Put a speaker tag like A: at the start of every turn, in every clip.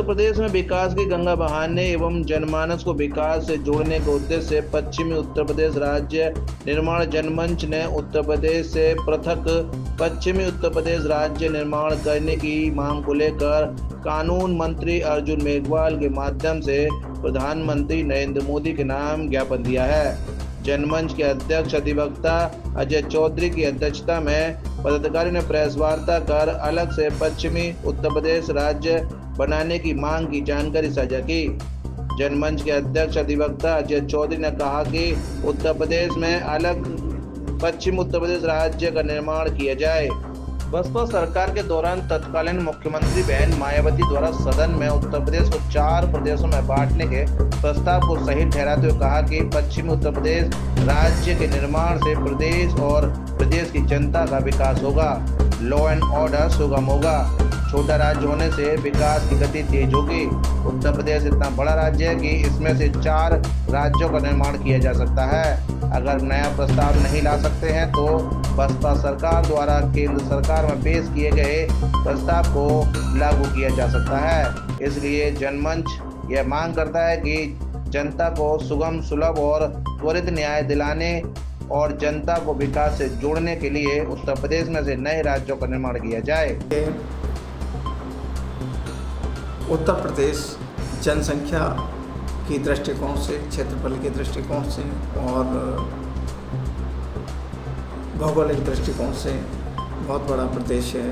A: प्रदेश में विकास की गंगा बहाने एवं जनमानस को विकास से जोड़ने के उद्देश्य से पश्चिमी उत्तर प्रदेश राज्य निर्माण जनमंच ने उत्तर प्रदेश से पृथक पश्चिमी उत्तर प्रदेश राज्य निर्माण करने की मांग को लेकर कानून मंत्री अर्जुन मेघवाल के माध्यम से प्रधानमंत्री नरेंद्र मोदी के नाम ज्ञापन दिया है। जनमंच के अध्यक्ष अधिवक्ता अजय चौधरी की अध्यक्षता में पदाधिकारियों ने प्रेस वार्ता कर अलग से पश्चिमी उत्तर प्रदेश राज्य बनाने की मांग की जानकारी साझा की। जनमंच के अध्यक्ष अधिवक्ता अजय चौधरी ने कहा कि उत्तर प्रदेश में अलग पश्चिम उत्तर प्रदेश राज्य का निर्माण किया जाए। बसपा सरकार के दौरान तत्कालीन मुख्यमंत्री बहन मायावती द्वारा सदन में उत्तर प्रदेश को 4 प्रदेशों में बांटने के प्रस्ताव को सही ठहराते हुए कहा कि पश्चिमी उत्तर प्रदेश राज्य के निर्माण से प्रदेश और प्रदेश की जनता का विकास होगा, लॉ एंड ऑर्डर सुगम होगा, छोटा राज्य होने से विकास की गति तेज होगी। उत्तर प्रदेश इतना बड़ा राज्य है कि इसमें से 4 राज्यों का निर्माण किया जा सकता है। अगर नया प्रस्ताव नहीं ला सकते हैं तो बसपा सरकार द्वारा केंद्र सरकार में पेश किए गए प्रस्ताव को लागू किया जा सकता है। इसलिए जनमंच यह मांग करता है कि जनता को सुगम, सुलभ और त्वरित न्याय दिलाने और जनता को विकास से जोड़ने के लिए उत्तर प्रदेश में से नए राज्यों का निर्माण किया जाए।
B: उत्तर प्रदेश जनसंख्या की दृष्टिकोण से, क्षेत्रफल के दृष्टिकोण से और भौगोलिक दृष्टिकोण से बहुत बड़ा प्रदेश है।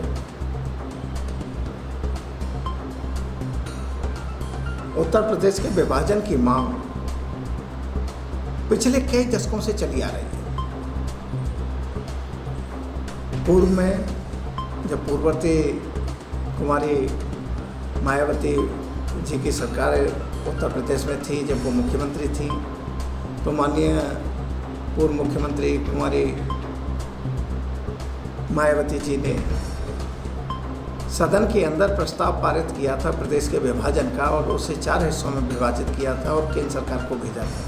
B: उत्तर प्रदेश के विभाजन की मांग पिछले कई दशकों से चली आ रही है। पूर्व में जब पूर्ववर्ती कुमारी मायावती जी की सरकार उत्तर प्रदेश में थी, जब वो मुख्यमंत्री थी, तो माननीय पूर्व मुख्यमंत्री कुमारी मायावती जी ने सदन के अंदर प्रस्ताव पारित किया था प्रदेश के विभाजन का और उसे 4 हिस्सों में विभाजित किया था और केंद्र सरकार को भेजा था।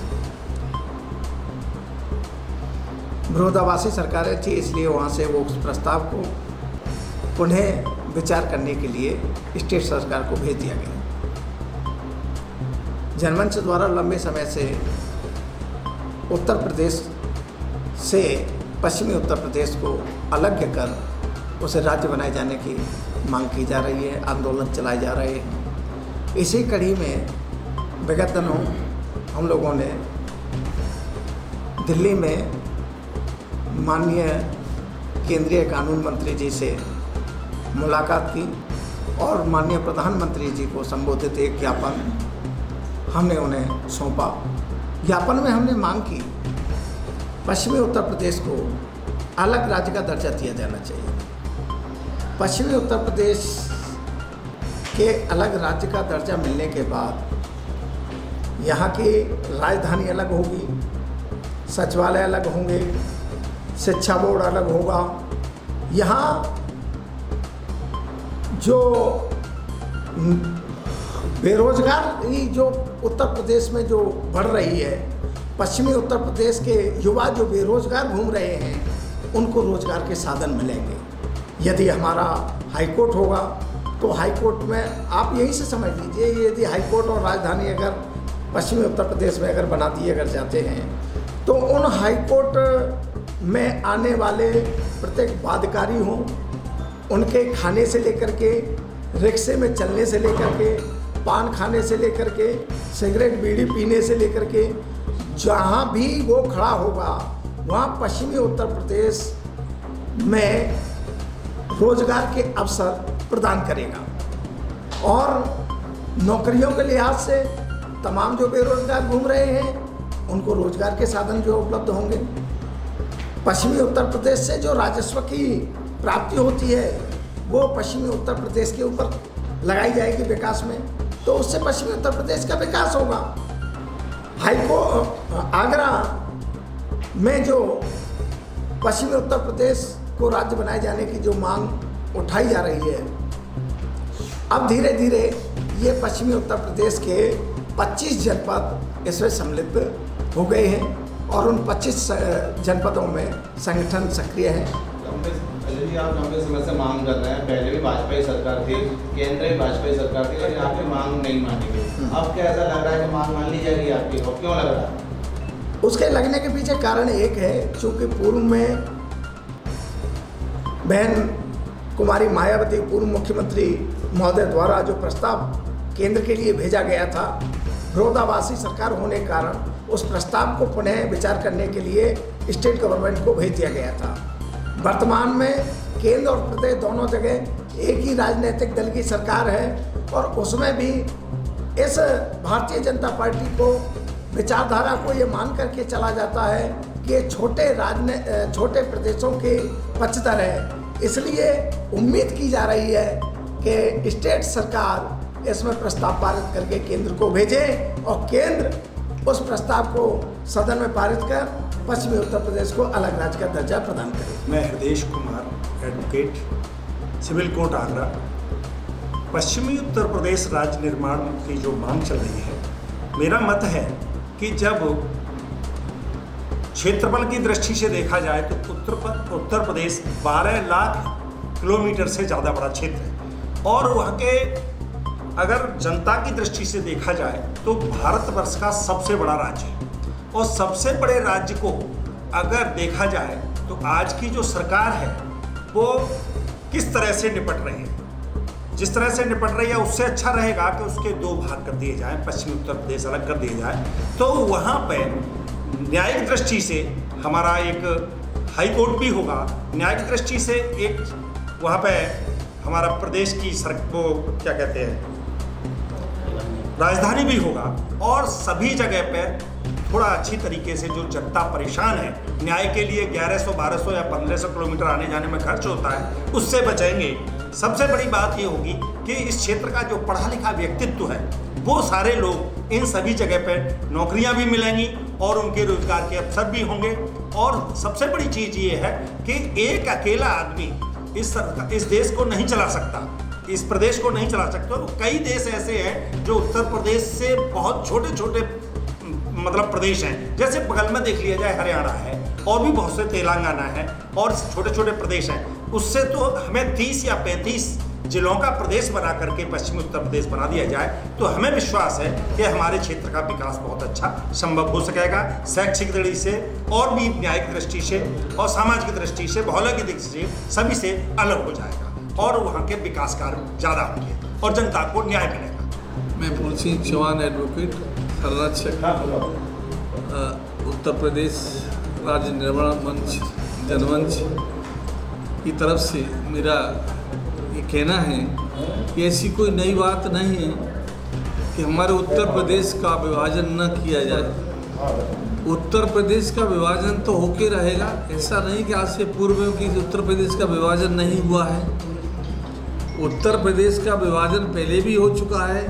B: विरोधाभासी सरकारें थी, इसलिए वहाँ से वो उस प्रस्ताव को पुनः विचार करने के लिए स्टेट सरकार को भेज दिया गया। जनमंच द्वारा लंबे समय से उत्तर प्रदेश से पश्चिमी उत्तर प्रदेश को अलग कर उसे राज्य बनाए जाने की मांग की जा रही है, आंदोलन चलाए जा रहे हैं। इसी कड़ी में विगत दिनों हम लोगों ने दिल्ली में माननीय केंद्रीय कानून मंत्री जी से मुलाकात की और माननीय प्रधानमंत्री जी को संबोधित एक ज्ञापन हमने उन्हें सौंपा। ज्ञापन में हमने मांग की पश्चिमी उत्तर प्रदेश को अलग राज्य का दर्जा दिया जाना चाहिए। पश्चिमी उत्तर प्रदेश के अलग राज्य का दर्जा मिलने के बाद यहाँ की राजधानी अलग होगी, सचिवालय अलग होंगे, शिक्षा बोर्ड अलग होगा। यहाँ जो बेरोजगारी जो उत्तर प्रदेश में जो बढ़ रही है, पश्चिमी उत्तर प्रदेश के युवा जो बेरोजगार घूम रहे हैं, उनको रोजगार के साधन मिलेंगे। यदि हमारा हाईकोर्ट होगा तो हाईकोर्ट में आप यहीं से समझ लीजिए, यदि हाईकोर्ट और राजधानी अगर पश्चिमी उत्तर प्रदेश में अगर बना दिए अगर जाते हैं तो उन हाईकोर्ट में आने वाले प्रत्येक बाध्यकारी हों, उनके खाने से लेकर के, रिक्शे में चलने से लेकर के, पान खाने से लेकर के, सिगरेट बीड़ी पीने से लेकर के, जहाँ भी वो खड़ा होगा वहाँ पश्चिमी उत्तर प्रदेश में रोजगार के अवसर प्रदान करेगा। और नौकरियों के लिहाज से तमाम जो बेरोजगार घूम रहे हैं उनको रोजगार के साधन जो उपलब्ध होंगे। पश्चिमी उत्तर प्रदेश से जो राजस्व की प्राप्ति होती है वो पश्चिमी उत्तर प्रदेश के ऊपर लगाई जाएगी विकास में, तो उससे पश्चिमी उत्तर प्रदेश का विकास होगा। आगरा में जो पश्चिमी उत्तर प्रदेश को राज्य बनाए जाने की जो मांग उठाई जा रही है, अब धीरे धीरे ये पश्चिमी उत्तर प्रदेश के 25 जनपद इसमें सम्मिलित हो गए हैं और उन 25 जनपदों में संगठन सक्रिय है।
C: आप लंबे समय से मांग कर रहे हैं, पहले भी वाजपेयी सरकार थी, केंद्र में वाजपेयी सरकार थी, लेकिन आपकी मांग नहीं मानी गई। अब क्या ऐसा लग रहा है कि मांग मान ली जाएगी आपकी, और क्यों लग रहा है?
B: उसके लगने के पीछे कारण एक है, चूँकि पूर्व में बहन कुमारी मायावती पूर्व मुख्यमंत्री महोदय द्वारा जो प्रस्ताव केंद्र के लिए भेजा गया था, विरोधाभासी सरकार होने के कारण उस प्रस्ताव को पुनः विचार करने के लिए स्टेट गवर्नमेंट को भेज दिया गया था। वर्तमान में केंद्र और प्रदेश दोनों जगह एक ही राजनीतिक दल की सरकार है और उसमें भी इस भारतीय जनता पार्टी को विचारधारा को ये मान करके चला जाता है कि ये छोटे प्रदेशों के पक्षधर है। इसलिए उम्मीद की जा रही है कि स्टेट सरकार इसमें प्रस्ताव पारित करके केंद्र को भेजे और केंद्र उस प्रस्ताव को सदन में पारित कर पश्चिमी उत्तर प्रदेश को अलग राज्य का दर्जा प्रदान करे।
D: मैं Hridesh Kumar, advocate, civil court Agra. पश्चिमी उत्तर प्रदेश राज्य निर्माण की जो मांग चल रही है, मेरा मत है कि जब क्षेत्रफल की दृष्टि से देखा जाए तो उत्तर प्रदेश 12 लाख किलोमीटर से ज़्यादा बड़ा क्षेत्र है और वहाँ के अगर जनता की दृष्टि से देखा जाए तो भारतवर्ष का सबसे बड़ा राज्य है। और सबसे बड़े राज्य को अगर देखा जाए तो आज की जो सरकार है वो किस तरह से निपट रही है, जिस तरह से निपट रही है उससे अच्छा रहेगा कि उसके दो भाग कर दिए जाएं, पश्चिमी उत्तर प्रदेश अलग कर दिए जाए, तो वहाँ पर न्यायिक दृष्टि से हमारा एक हाई कोर्ट भी होगा, न्यायिक दृष्टि से एक वहाँ पे हमारा प्रदेश की को क्या कहते हैं राजधानी भी होगा और सभी जगह पर थोड़ा अच्छी तरीके से जो जनता परेशान है न्याय के लिए 1100, 1200 या 1500 किलोमीटर आने जाने में खर्च होता है, उससे बचेंगे। सबसे बड़ी बात ये होगी कि इस क्षेत्र का जो पढ़ा लिखा व्यक्तित्व है वो सारे लोग इन सभी जगह पर नौकरियां भी मिलेंगी और उनके रोजगार के अवसर भी होंगे। और सबसे बड़ी चीज़ ये है कि एक अकेला आदमी इस देश को नहीं चला सकता, इस प्रदेश को नहीं चला सकते। तो कई देश ऐसे हैं जो उत्तर प्रदेश से बहुत छोटे छोटे मतलब प्रदेश हैं, जैसे बगल में देख लिया जाए हरियाणा है और भी बहुत से तेलंगाना है और छोटे छोटे प्रदेश हैं, उससे तो हमें 30 या 35 जिलों का प्रदेश बना करके पश्चिमी उत्तर प्रदेश बना दिया जाए तो हमें विश्वास है कि हमारे क्षेत्र का विकास बहुत अच्छा संभव हो सकेगा। शैक्षिक दृष्टि से और भी न्यायिक दृष्टि से और सामाजिक दृष्टि से भौगोलिक दृष्टि से सभी से अलग हो जाएगा और वहाँ के विकास कार्य ज़्यादा होंगे और जनता को न्याय मिलेगा।
E: मैं फूल सिंह चौहान, एडवोकेट, संरक्षक, उत्तर प्रदेश राज्य निर्माण मंच जनमंच की तरफ से मेरा ये कहना है कि ऐसी कोई नई बात नहीं है कि हमारे उत्तर प्रदेश का विभाजन न किया जाए। उत्तर प्रदेश का विभाजन तो होके रहेगा, ऐसा नहीं कि आज से पूर्व में कि उत्तर प्रदेश का विभाजन नहीं हुआ है। उत्तर प्रदेश का विभाजन पहले भी हो चुका है